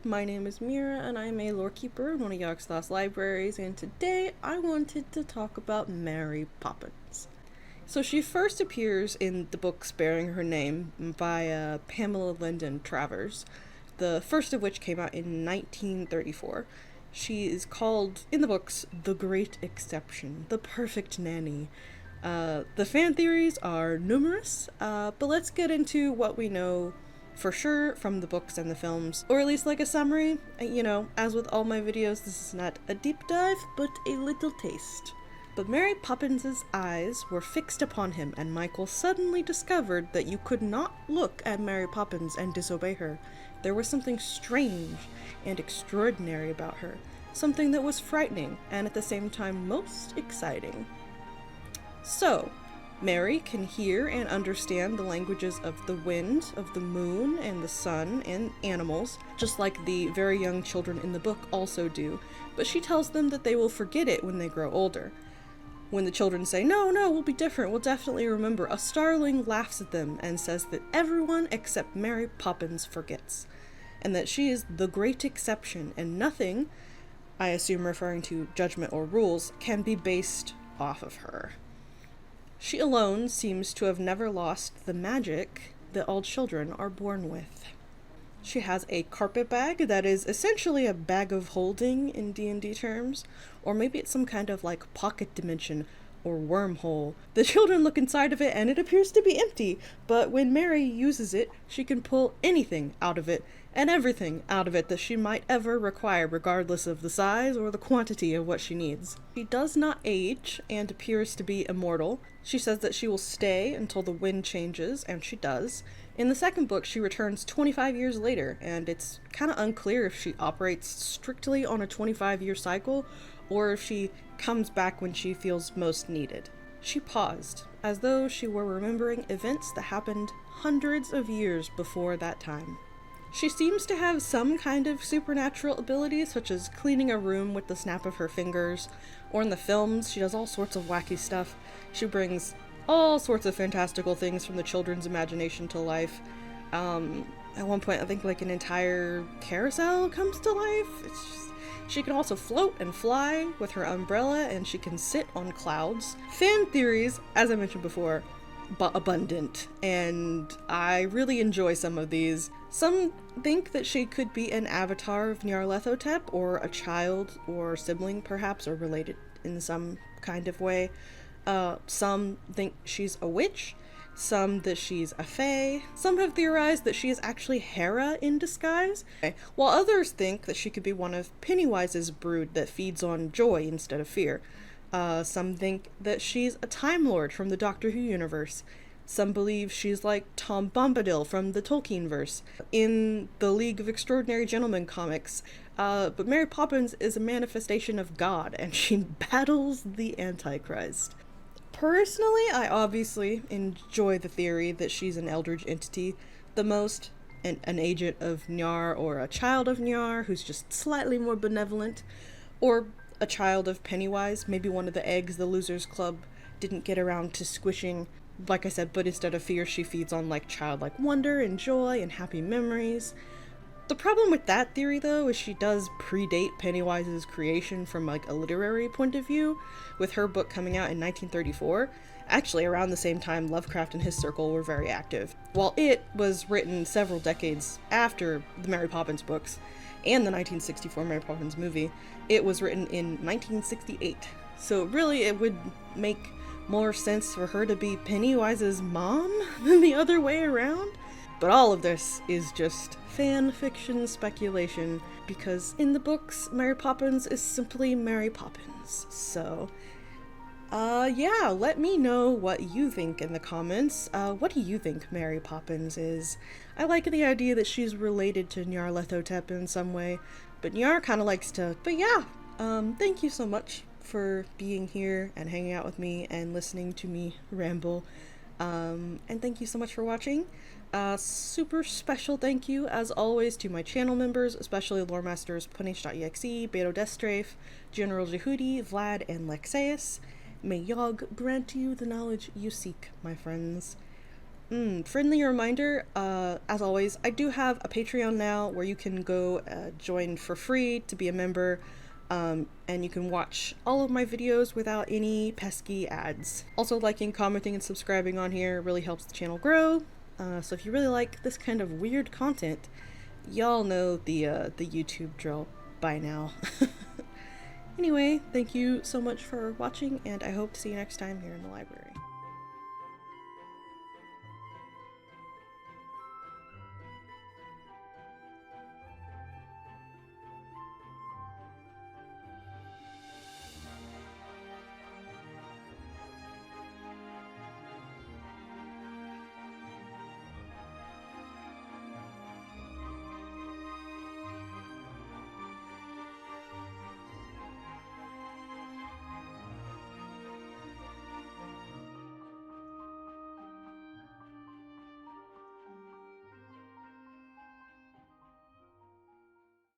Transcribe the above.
my name is Meerah, and I'm a Lorekeeper in one of Yogg-Sothoth's libraries, and today I wanted to talk about Mary Poppins. So she first appears in the books bearing her name by Pamela Lyndon Travers, the first of which came out in 1934. She is called, in the books, the Great Exception, the Perfect Nanny. The fan theories are numerous, but let's get into what we know for sure from the books and the films, or at least like a summary. You know, as with all my videos, this is not a deep dive, but a little taste. But Mary Poppins' eyes were fixed upon him, and Michael suddenly discovered that you could not look at Mary Poppins and disobey her. There was something strange and extraordinary about her, something that was frightening and at the same time most exciting. So, Mary can hear and understand the languages of the wind, of the moon, and the sun, and animals, just like the very young children in the book also do, but she tells them that they will forget it when they grow older. When the children say, no, we'll be different, we'll definitely remember, a starling laughs at them and says that everyone except Mary Poppins forgets, and that she is the great exception, and nothing, I assume referring to judgment or rules, can be based off of her. She alone seems to have never lost the magic that all children are born with. She has a carpet bag that is essentially a bag of holding in D&D terms, or maybe it's some kind of like pocket dimension or wormhole. The children look inside of it and it appears to be empty, but when Mary uses it, she can pull anything out of it and everything out of it that she might ever require, regardless of the size or the quantity of what she needs. She does not age and appears to be immortal. She says that she will stay until the wind changes, and she does. In the second book, she returns 25 years later, and it's kind of unclear if she operates strictly on a 25-year cycle, or if she comes back when she feels most needed. She paused, as though she were remembering events that happened hundreds of years before that time. She seems to have some kind of supernatural abilities, such as cleaning a room with the snap of her fingers, or in the films, she does all sorts of wacky stuff. She brings all sorts of fantastical things from the children's imagination to life. At one point, I think like an entire carousel comes to life. She can also float and fly with her umbrella, and she can sit on clouds. Fan theories, as I mentioned before, abundant, and I really enjoy some of these. Some think that she could be an avatar of Nyarlathotep, or a child or sibling perhaps, or related in some kind of way. Some think she's a witch, some that she's a fae, some have theorized that she is actually Hera in disguise, while others think that she could be one of Pennywise's brood that feeds on joy instead of fear. Some think that she's a Time Lord from the Doctor Who universe. Some believe she's like Tom Bombadil from the Tolkienverse in the League of Extraordinary Gentlemen comics. But Mary Poppins is a manifestation of God, and she battles the Antichrist. Personally, I obviously enjoy the theory that she's an Eldritch entity, the most an agent of Nyar, or a child of Nyar who's just slightly more benevolent, or a child of Pennywise, maybe one of the eggs the Losers Club didn't get around to squishing. Like I said, but instead of fear, she feeds on like childlike wonder and joy and happy memories. The problem with that theory, though, is she does predate Pennywise's creation from like a literary point of view, with her book coming out in 1934. Actually, around the same time Lovecraft and his circle were very active. While it was written several decades after the Mary Poppins books and the 1964 Mary Poppins movie, it was written in 1968. So really, it would make more sense for her to be Pennywise's mom than the other way around. But all of this is just fan fiction speculation, because in the books, Mary Poppins is simply Mary Poppins. So, yeah, let me know what you think in the comments. What do you think Mary Poppins is? I like the idea that she's related to Nyarlathotep in some way, but Nyar kind of likes to... But yeah, thank you so much for being here and hanging out with me and listening to me ramble. And thank you so much for watching. Super special thank you, as always, to my channel members, especially Loremasters, PwNaGeDOTexe, Beitodesstrafe, General Jehuty, Vlad, and Lexaous. May Yogg grant you the knowledge you seek, my friends. Friendly reminder, as always, I do have a Patreon now where you can go join for free to be a member, and you can watch all of my videos without any pesky ads. Also, liking, commenting, and subscribing on here really helps the channel grow, so if you really like this kind of weird content, y'all know the YouTube drill by now. Anyway, thank you so much for watching, and I hope to see you next time here in the library.